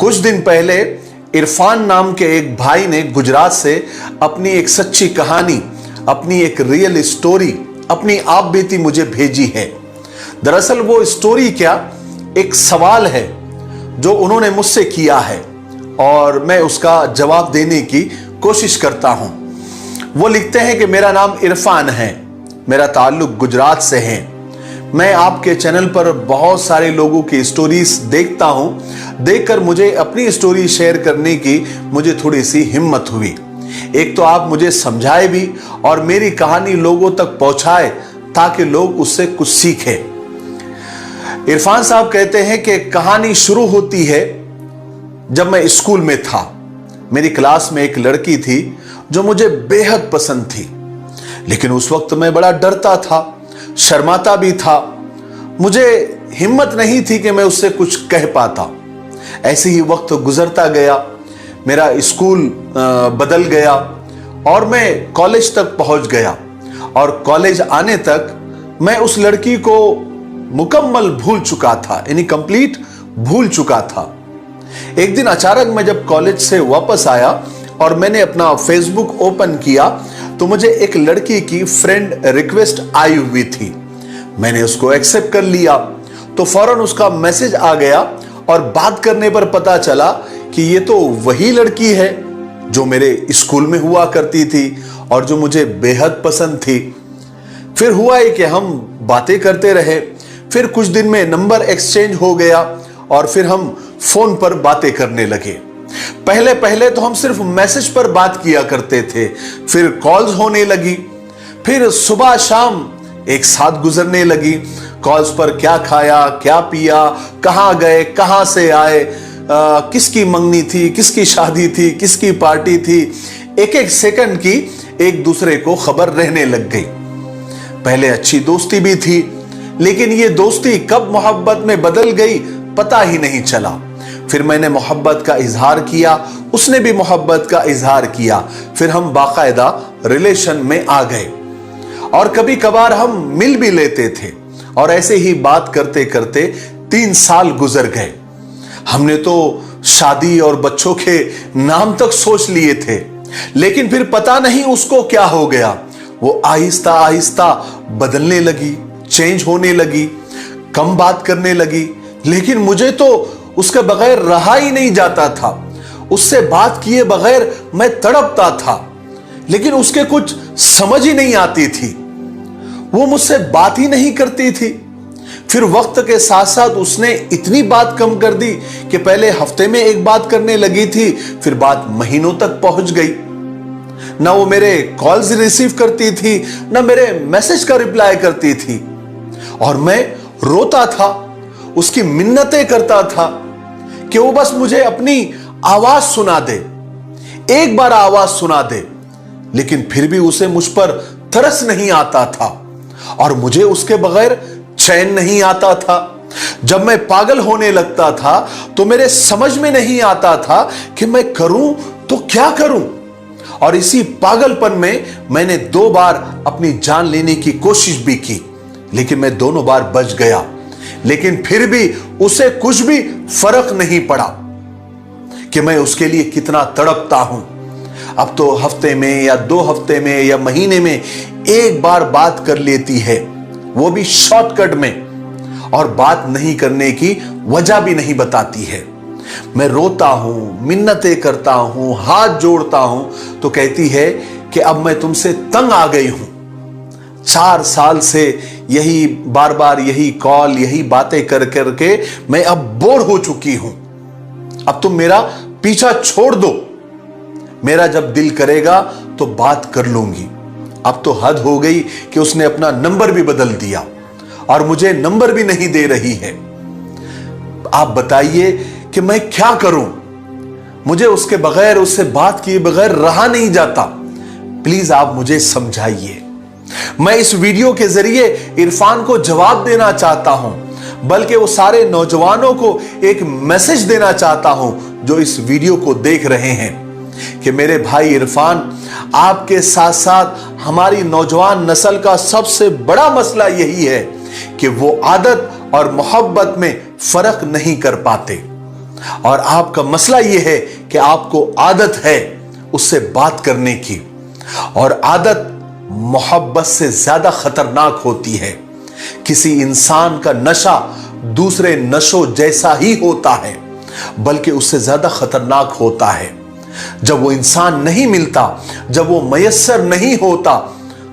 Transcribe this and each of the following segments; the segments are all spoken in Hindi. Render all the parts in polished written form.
कुछ दिन पहले इरफान नाम के एक भाई ने गुजरात से अपनी एक सच्ची कहानी, अपनी एक रियल स्टोरी, अपनी आप बीती मुझे भेजी है। दरअसल वो स्टोरी क्या, एक सवाल है जो उन्होंने मुझसे किया है और मैं उसका जवाब देने की कोशिश करता हूं। वो लिखते हैं कि मेरा नाम इरफान है, मेरा ताल्लुक गुजरात से है। मैं आपके चैनल पर बहुत सारे लोगों की स्टोरीज देखता हूं। देखकर मुझे अपनी स्टोरी शेयर करने की मुझे थोड़ी सी हिम्मत हुई। एक तो आप मुझे समझाए भी और मेरी कहानी लोगों तक पहुंचाए ताकि लोग उससे कुछ सीखें। इरफान साहब कहते हैं कि कहानी शुरू होती है जब मैं स्कूल में था। मेरी क्लास में एक लड़की थी जो मुझे बेहद पसंद थी, लेकिन उस वक्त मैं बड़ा डरता था, शर्माता भी था। मुझे हिम्मत नहीं थी कि मैं उससे कुछ कह पाता। ऐसे ही वक्त गुजरता गया, मेरा स्कूल बदल गया और मैं कॉलेज तक पहुंच गया। और कॉलेज आने तक मैं उस लड़की को मुकम्मल भूल चुका था, यानी कंप्लीट भूल चुका था। एक दिन अचानक मैं जब कॉलेज से वापस आया और मैंने अपना फेसबुक ओपन किया तो मुझे एक लड़की की फ्रेंड रिक्वेस्ट आई हुई थी। मैंने उसको एक्सेप्ट कर लिया तो फौरन उसका मैसेज आ गया और बात करने पर पता चला कि ये तो वही लड़की है जो मेरे स्कूल में हुआ करती थी और जो मुझे बेहद पसंद थी। फिर हुआ है कि हम बातें करते रहे, फिर कुछ दिन में नंबर एक्सचेंज हो गया और फिर हम फोन पर बातें करने लगे। पहले पहले तो हम सिर्फ मैसेज पर बात किया करते थे, फिर कॉल्स होने लगी, फिर सुबह शाम एक साथ गुजरने लगी। कॉल्स पर क्या खाया, क्या पिया, कहां गए, कहां से आए, किसकी मंगनी थी, किसकी शादी थी, किसकी पार्टी थी, एक एक सेकंड की एक दूसरे को खबर रहने लग गई। पहले अच्छी दोस्ती भी थी, लेकिन ये दोस्ती कब मोहब्बत में बदल गई पता ही नहीं चला। फिर मैंने मोहब्बत का इजहार किया, उसने भी मोहब्बत का इजहार किया, फिर हम बाकायदा रिलेशन में आ गए और कभी कभार हम मिल भी लेते थे। और ऐसे ही बात करते करते 3 साल गुजर गए। हमने तो शादी और बच्चों के नाम तक सोच लिए थे, लेकिन फिर पता नहीं उसको क्या हो गया। वो आहिस्ता आहिस्ता बदलने लगी, चेंज होने लगी, कम बात करने लगी, लेकिन मुझे तो उसके बगैर रहा ही नहीं जाता था। उससे बात किए बगैर मैं तड़पता था, लेकिन उसके कुछ समझ ही नहीं आती थी। वो मुझसे बात ही नहीं करती थी। फिर वक्त के साथ साथ उसने इतनी बात कम कर दी कि पहले हफ्ते में एक बात करने लगी थी, फिर बात महीनों तक पहुंच गई। ना वो मेरे कॉल्स रिसीव करती थी, ना मेरे मैसेज का रिप्लाई करती थी। और मैं रोता था, उसकी मिन्नतें करता था कि वो बस मुझे अपनी आवाज सुना दे, एक बार आवाज सुना दे। लेकिन फिर भी उसे मुझ पर तरस नहीं आता था और मुझे उसके बगैर चैन नहीं आता था। जब मैं पागल होने लगता था तो मेरे समझ में नहीं आता था कि मैं करूं तो क्या करूं। और इसी पागलपन में मैंने 2 बार अपनी जान लेने की कोशिश भी की, लेकिन मैं दोनों बार बच गया। लेकिन फिर भी उसे कुछ भी फर्क नहीं पड़ा कि मैं उसके लिए कितना तड़पता हूं। अब तो हफ्ते में या 2 हफ्ते में या महीने में एक बार बात कर लेती है, वो भी शॉर्टकट में, और बात नहीं करने की वजह भी नहीं बताती है। मैं रोता हूं, मिन्नतें करता हूं, हाथ जोड़ता हूं तो कहती है कि अब मैं तुमसे तंग आ गई हूं। 4 साल से यही बार बार यही कॉल, यही बातें कर करके मैं अब बोर हो चुकी हूं। अब तुम मेरा पीछा छोड़ दो, मेरा जब दिल करेगा तो बात कर लूंगी। अब तो हद हो गई कि उसने अपना नंबर भी बदल दिया और मुझे नंबर भी नहीं दे रही है। आप बताइए कि मैं क्या करूं? मुझे उसके बगैर, उससे बात किए बगैर रहा नहीं जाता। प्लीज आप मुझे समझाइए। मैं इस वीडियो के जरिए इरफान को जवाब देना चाहता हूं, बल्कि वो सारे नौजवानों को एक मैसेज देना चाहता हूं जो इस वीडियो को देख रहे हैं कि मेरे भाई इरफान, आपके साथ साथ हमारी नौजवान नस्ल का सबसे बड़ा मसला यही है कि वो आदत और मोहब्बत में फर्क नहीं कर पाते। और आपका मसला यह है कि आपको आदत है उससे बात करने की, और आदत मोहब्बत से ज्यादा खतरनाक होती है। किसी इंसान का नशा दूसरे नशों जैसा ही होता है, बल्कि उससे ज्यादा खतरनाक होता है। जब वो इंसान नहीं मिलता, जब वो मयस्सर नहीं होता,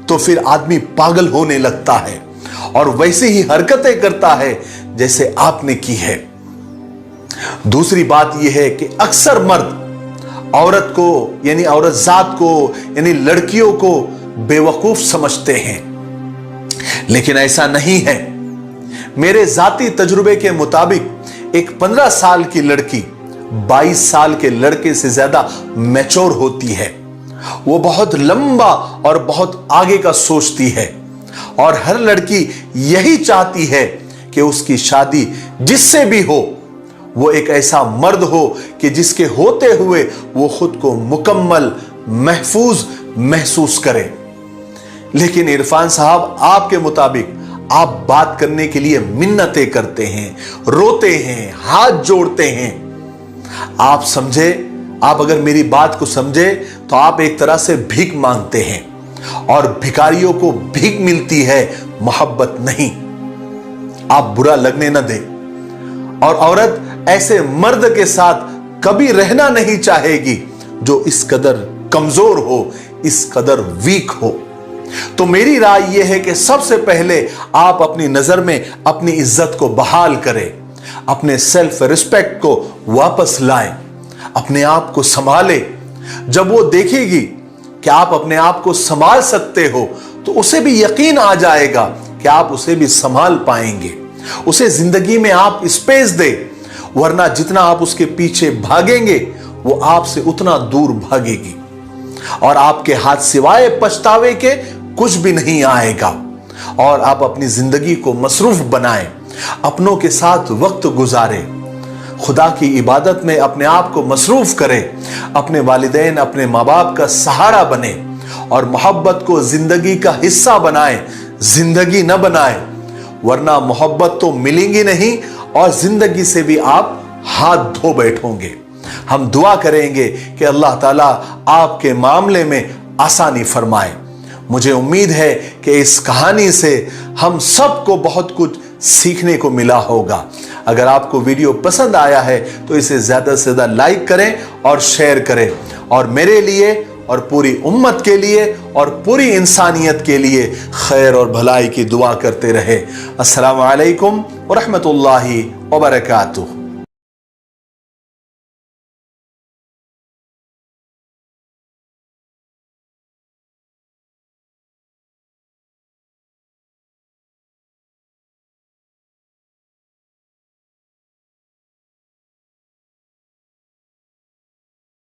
तो फिर आदमी पागल होने लगता है और वैसे ही हरकतें करता है जैसे आपने की है। दूसरी बात यह है कि अक्सर मर्द औरत को यानी औरत जात को यानी लड़कियों को बेवकूफ समझते हैं, लेकिन ऐसा नहीं है। मेरे जाती तजुर्बे के मुताबिक एक 15 साल की लड़की 22 साल के लड़के से ज्यादा मैच्योर होती है। वो बहुत लंबा और बहुत आगे का सोचती है, और हर लड़की यही चाहती है कि उसकी शादी जिससे भी हो वो एक ऐसा मर्द हो कि जिसके होते हुए वो खुद को मुकम्मल महफूज महसूस करे। लेकिन इरफान साहब, आपके मुताबिक आप बात करने के लिए मिन्नतें करते हैं, रोते हैं, हाथ जोड़ते हैं। आप समझे, आप अगर मेरी बात को समझे तो आप एक तरह से भीख मांगते हैं, और भिखारियों को भीख मिलती है, मोहब्बत नहीं। आप बुरा लगने न दें। और औरत ऐसे मर्द के साथ कभी रहना नहीं चाहेगी जो इस कदर कमजोर हो, इस कदर वीक हो। तो मेरी राय यह है कि सबसे पहले आप अपनी नजर में अपनी इज्जत को बहाल करें, अपने सेल्फ रिस्पेक्ट को वापस लाएं, अपने आप को संभालें। जब वो देखेगी कि आप अपने आप को संभाल सकते हो, तो उसे भी यकीन आ जाएगा कि आप उसे भी संभाल पाएंगे। उसे जिंदगी में आप स्पेस दें, वरना जितना आप उसके पीछे भागेंगे वो आपसे उतना दूर भागेगी, और आपके हाथ सिवाय पछतावे के कुछ भी नहीं आएगा। और आप अपनी जिंदगी को मसरूफ बनाएं, अपनों के साथ वक्त गुजारें, खुदा की इबादत में अपने आप को मसरूफ करें, अपने वालिदैन, अपने माँ बाप का सहारा बने, और मोहब्बत को जिंदगी का हिस्सा बनाएं, जिंदगी न बनाएं, वरना मोहब्बत तो मिलेंगी नहीं और जिंदगी से भी आप हाथ धो बैठोगे। हम दुआ करेंगे कि अल्लाह ताला आपके मामले में आसानी फरमाए। मुझे उम्मीद है कि इस कहानी से हम सबको बहुत कुछ सीखने को मिला होगा। अगर आपको वीडियो पसंद आया है तो इसे ज्यादा से ज्यादा लाइक करें और शेयर करें, और मेरे लिए और पूरी उम्मत के लिए और पूरी इंसानियत के लिए खैर और भलाई की दुआ करते रहे। अस्सलामु अलैकुम व रहमतुल्लाहि व बरकातुहू।